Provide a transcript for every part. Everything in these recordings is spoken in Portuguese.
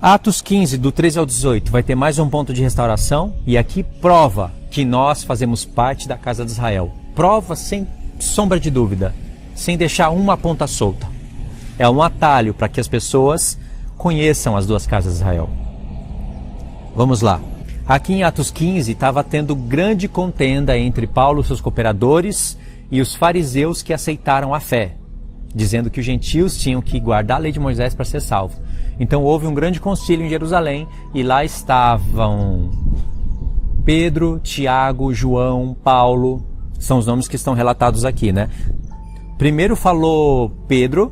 Atos 15, do 13 ao 18, vai ter mais um ponto de restauração, e aqui prova que nós fazemos parte da casa de Israel. Prova sem sombra de dúvida, sem deixar uma ponta solta. É um atalho para que as pessoas conheçam as duas casas de Israel. Vamos lá. Aqui em Atos 15 estava tendo grande contenda entre Paulo e seus cooperadores e os fariseus que aceitaram a fé, dizendo que os gentios tinham que guardar a lei de Moisés para ser salvos. Então houve um grande concílio em Jerusalém e lá estavam Pedro, Tiago, João, Paulo, são os nomes que estão relatados aqui, né? Primeiro falou Pedro,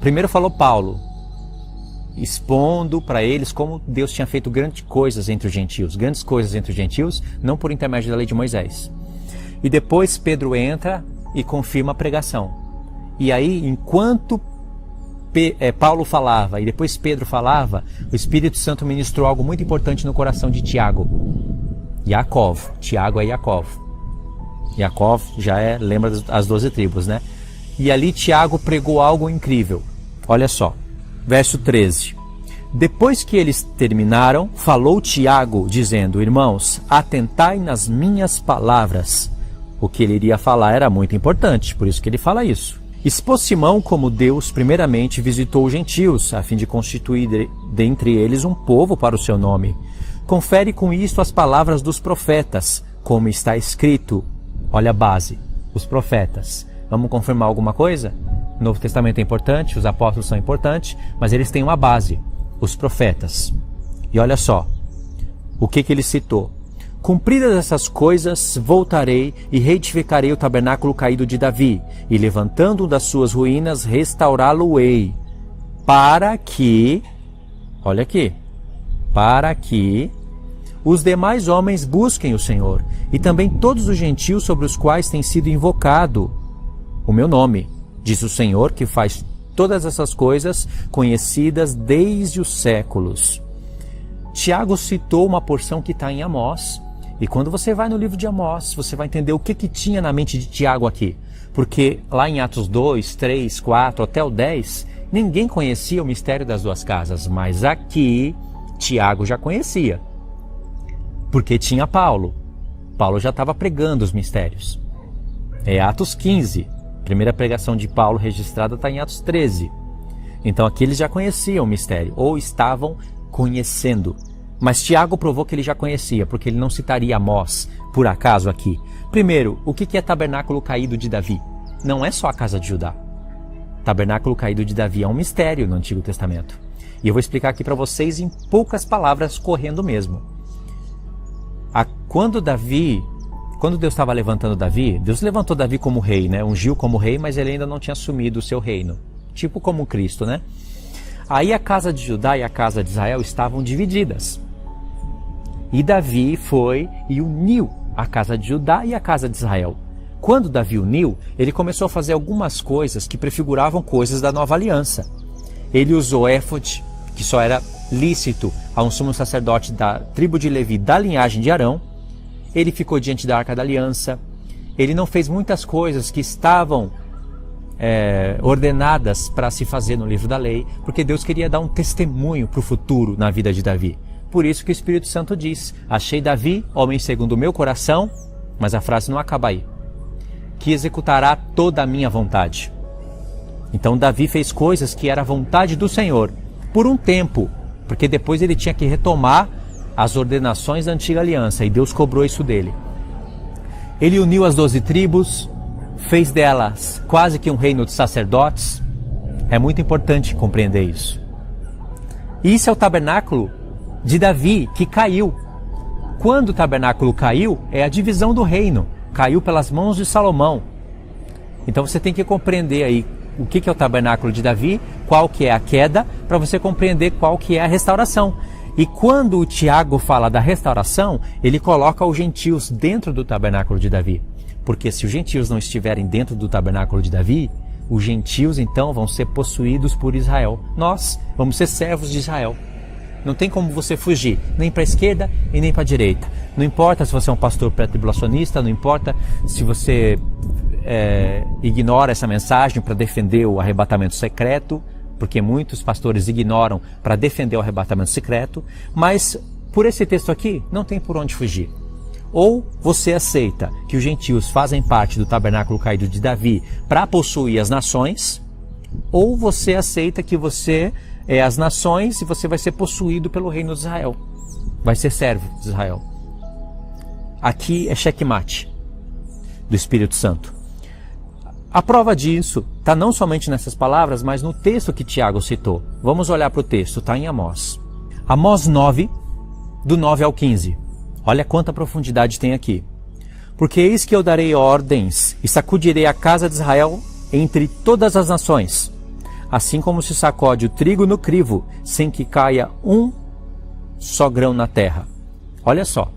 primeiro falou Paulo, expondo para eles como Deus tinha feito grandes coisas entre os gentios, não por intermédio da lei de Moisés. E depois Pedro entra e confirma a pregação. E aí, enquanto Paulo falava e depois Pedro falava, o Espírito Santo ministrou algo muito importante no coração de Tiago. Tiago é Jacó. Jacó lembra as 12 tribos, né? E ali Tiago pregou algo incrível. Olha só, verso 13. Depois que eles terminaram, falou Tiago, dizendo: irmãos, atentai nas minhas palavras. O que ele iria falar era muito importante, por isso que ele fala isso. Expôs Simão como Deus primeiramente visitou os gentios, a fim de constituir dentre eles um povo para o seu nome. Confere com isto as palavras dos profetas, como está escrito. Olha a base, os profetas. Vamos confirmar alguma coisa? O Novo Testamento é importante, os apóstolos são importantes, mas eles têm uma base, os profetas. E olha só, o que ele citou. Cumpridas essas coisas, voltarei e reedificarei o tabernáculo caído de Davi, e levantando das suas ruínas, restaurá-lo-ei, para que, olha aqui, para que os demais homens busquem o Senhor, e também todos os gentios sobre os quais tem sido invocado o meu nome, diz o Senhor, que faz todas essas coisas conhecidas desde os séculos. Tiago citou uma porção que está em Amós, e quando você vai no livro de Amós, você vai entender o que tinha na mente de Tiago aqui. Porque lá em Atos 2, 3, 4, até o 10, ninguém conhecia o mistério das duas casas. Mas aqui, Tiago já conhecia. Porque tinha Paulo. Paulo já estava pregando os mistérios. É Atos 15. A primeira pregação de Paulo registrada está em Atos 13. Então aqui eles já conheciam o mistério, ou estavam conhecendo. Mas Tiago provou que ele já conhecia, porque ele não citaria Amós, por acaso, aqui. Primeiro, o que é tabernáculo caído de Davi? Não é só a casa de Judá. Tabernáculo caído de Davi é um mistério no Antigo Testamento. E eu vou explicar aqui para vocês em poucas palavras, correndo mesmo. Quando Deus estava levantando Davi, Deus levantou Davi como rei, né? Ungiu como rei, mas ele ainda não tinha assumido o seu reino. Tipo como Cristo, né? Aí a casa de Judá e a casa de Israel estavam divididas. E Davi foi e uniu a casa de Judá e a casa de Israel. Quando Davi uniu, ele começou a fazer algumas coisas que prefiguravam coisas da nova aliança. Ele usou éfode, que só era lícito a um sumo sacerdote da tribo de Levi, da linhagem de Arão. Ele ficou diante da arca da aliança. Ele não fez muitas coisas que estavam ordenadas para se fazer no livro da lei, porque Deus queria dar um testemunho para o futuro na vida de Davi. Por isso que o Espírito Santo diz: achei Davi, homem segundo o meu coração, mas a frase não acaba aí, que executará toda a minha vontade. Então Davi fez coisas que era a vontade do Senhor, por um tempo, porque depois ele tinha que retomar as ordenações da antiga aliança, e Deus cobrou isso dele. Ele uniu as 12 tribos, fez delas quase que um reino de sacerdotes. É muito importante compreender isso. Isso é o tabernáculo de Davi, que caiu. Quando o tabernáculo caiu, é a divisão do reino. Caiu pelas mãos de Salomão. Então você tem que compreender aí o que é o tabernáculo de Davi, qual que é a queda, para você compreender qual que é a restauração. E quando o Tiago fala da restauração, ele coloca os gentios dentro do tabernáculo de Davi. Porque se os gentios não estiverem dentro do tabernáculo de Davi, os gentios então vão ser possuídos por Israel. Nós vamos ser servos de Israel. Não tem como você fugir, nem para a esquerda e nem para a direita. Não importa se você é um pastor pré-tribulacionista, não importa se você ignora essa mensagem para defender o arrebatamento secreto. porque muitos pastores ignoram para defender o arrebatamento secreto, mas por esse texto aqui não tem por onde fugir. Ou você aceita que os gentios fazem parte do tabernáculo caído de Davi para possuir as nações, ou você aceita que você é as nações e você vai ser possuído pelo reino de Israel, vai ser servo de Israel. Aqui é checkmate do Espírito Santo. A prova disso está não somente nessas palavras, mas no texto que Tiago citou. Vamos olhar para o texto, está em Amós. Amós 9, do 9 ao 15. Olha quanta profundidade tem aqui. Porque eis que eu darei ordens e sacudirei a casa de Israel entre todas as nações, assim como se sacode o trigo no crivo, sem que caia um só grão na terra. Olha só.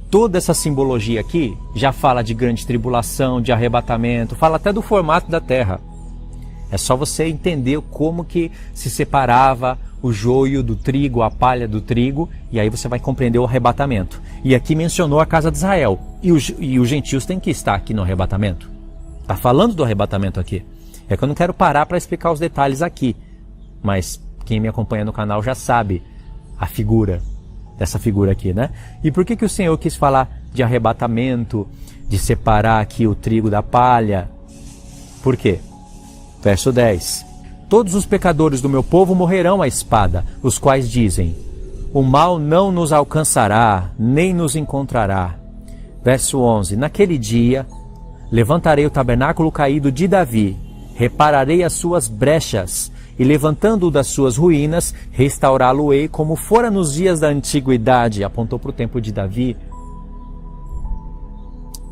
Toda essa simbologia aqui já fala de grande tribulação, de arrebatamento, fala até do formato da terra. É só você entender como que se separava o joio do trigo, a palha do trigo, e aí você vai compreender o arrebatamento. E aqui mencionou a casa de Israel. E os gentios têm que estar aqui no arrebatamento. Está falando do arrebatamento aqui. É que eu não quero parar para explicar os detalhes aqui. Mas quem me acompanha no canal já sabe a figura dessa figura aqui, né? E por que o Senhor quis falar de arrebatamento, de separar aqui o trigo da palha? Por quê? Verso 10. Todos os pecadores do meu povo morrerão à espada, os quais dizem: o mal não nos alcançará, nem nos encontrará. Verso 11. Naquele dia, levantarei o tabernáculo caído de Davi, repararei as suas brechas, e levantando-o das suas ruínas, restaurá-lo-ei como fora nos dias da antiguidade, apontou para o tempo de Davi,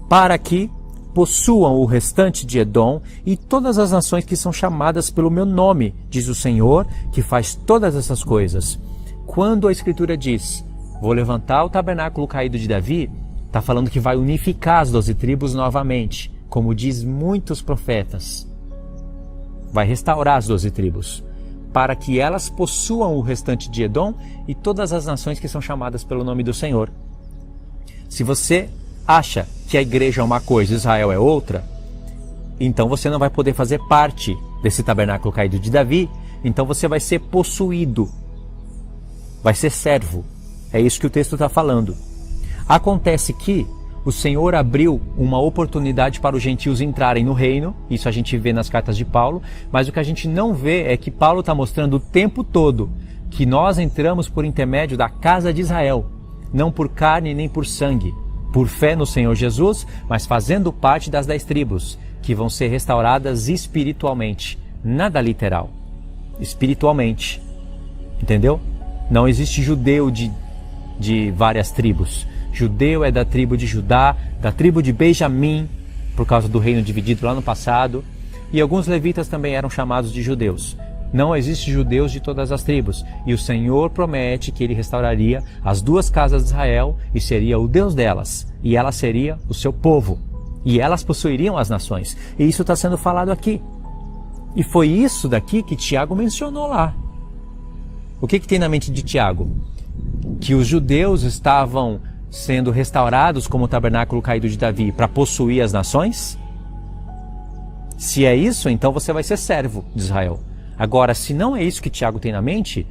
para que possuam o restante de Edom e todas as nações que são chamadas pelo meu nome, diz o Senhor, que faz todas essas coisas. Quando a Escritura diz, vou levantar o tabernáculo caído de Davi, está falando que vai unificar as 12 tribos novamente, como diz muitos profetas. Vai restaurar as 12 tribos, para que elas possuam o restante de Edom e todas as nações que são chamadas pelo nome do Senhor. Se você acha que a igreja é uma coisa e Israel é outra, então você não vai poder fazer parte desse tabernáculo caído de Davi, então você vai ser possuído, vai ser servo. É isso que o texto está falando. Acontece que o Senhor abriu uma oportunidade para os gentios entrarem no reino, isso a gente vê nas cartas de Paulo, mas o que a gente não vê é que Paulo está mostrando o tempo todo que nós entramos por intermédio da casa de Israel, não por carne nem por sangue, por fé no Senhor Jesus, mas fazendo parte das 10 tribos, que vão ser restauradas espiritualmente, nada literal, espiritualmente, entendeu? Não existe judeu de várias tribos. Judeu é da tribo de Judá, da tribo de Benjamim, por causa do reino dividido lá no passado. E alguns levitas também eram chamados de judeus. Não existe judeus de todas as tribos. E o Senhor promete que Ele restauraria as 2 casas de Israel e seria o Deus delas. E ela seria o seu povo. E elas possuiriam as nações. E isso está sendo falado aqui. E foi isso daqui que Tiago mencionou lá. O que tem na mente de Tiago? Que os judeus estavam sendo restaurados como o tabernáculo caído de Davi para possuir as nações? Se é isso, então você vai ser servo de Israel. Agora, se não é isso que Tiago tem na mente,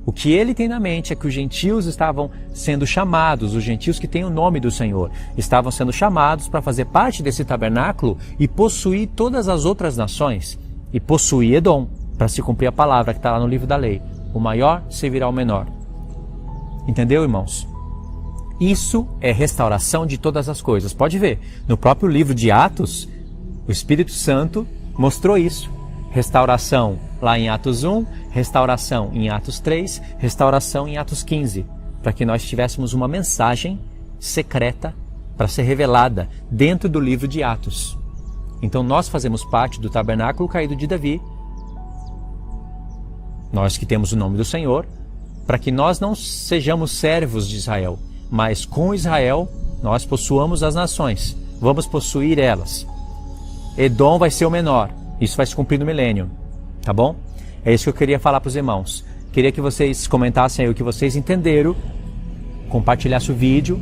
o que ele tem na mente é que os gentios estavam sendo chamados, os gentios que têm o nome do Senhor, estavam sendo chamados para fazer parte desse tabernáculo e possuir todas as outras nações, e possuir Edom, para se cumprir a palavra que está lá no livro da lei. O maior servirá ao menor. Entendeu, irmãos? Isso é restauração de todas as coisas. Pode ver, no próprio livro de Atos, o Espírito Santo mostrou isso. Restauração lá em Atos 1, restauração em Atos 3, restauração em Atos 15, para que nós tivéssemos uma mensagem secreta para ser revelada dentro do livro de Atos. Então nós fazemos parte do tabernáculo caído de Davi, nós que temos o nome do Senhor, para que nós não sejamos servos de Israel, mas com Israel nós possuamos as nações, vamos possuir elas. Edom vai ser o menor, isso vai se cumprir no milênio, tá bom? É isso que eu queria falar para os irmãos. Queria que vocês comentassem aí o que vocês entenderam, compartilhassem o vídeo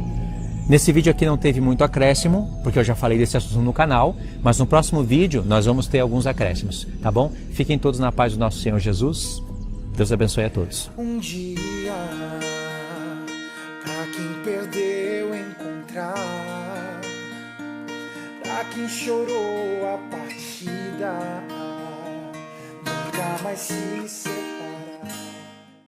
Nesse vídeo aqui não teve muito acréscimo, porque eu já falei desse assunto no canal, mas no próximo vídeo nós vamos ter alguns acréscimos, tá bom? Fiquem todos na paz do nosso Senhor Jesus. Deus abençoe a todos. Um dia, pra quem perdeu encontrar, pra quem chorou a partida, nunca mais se separar.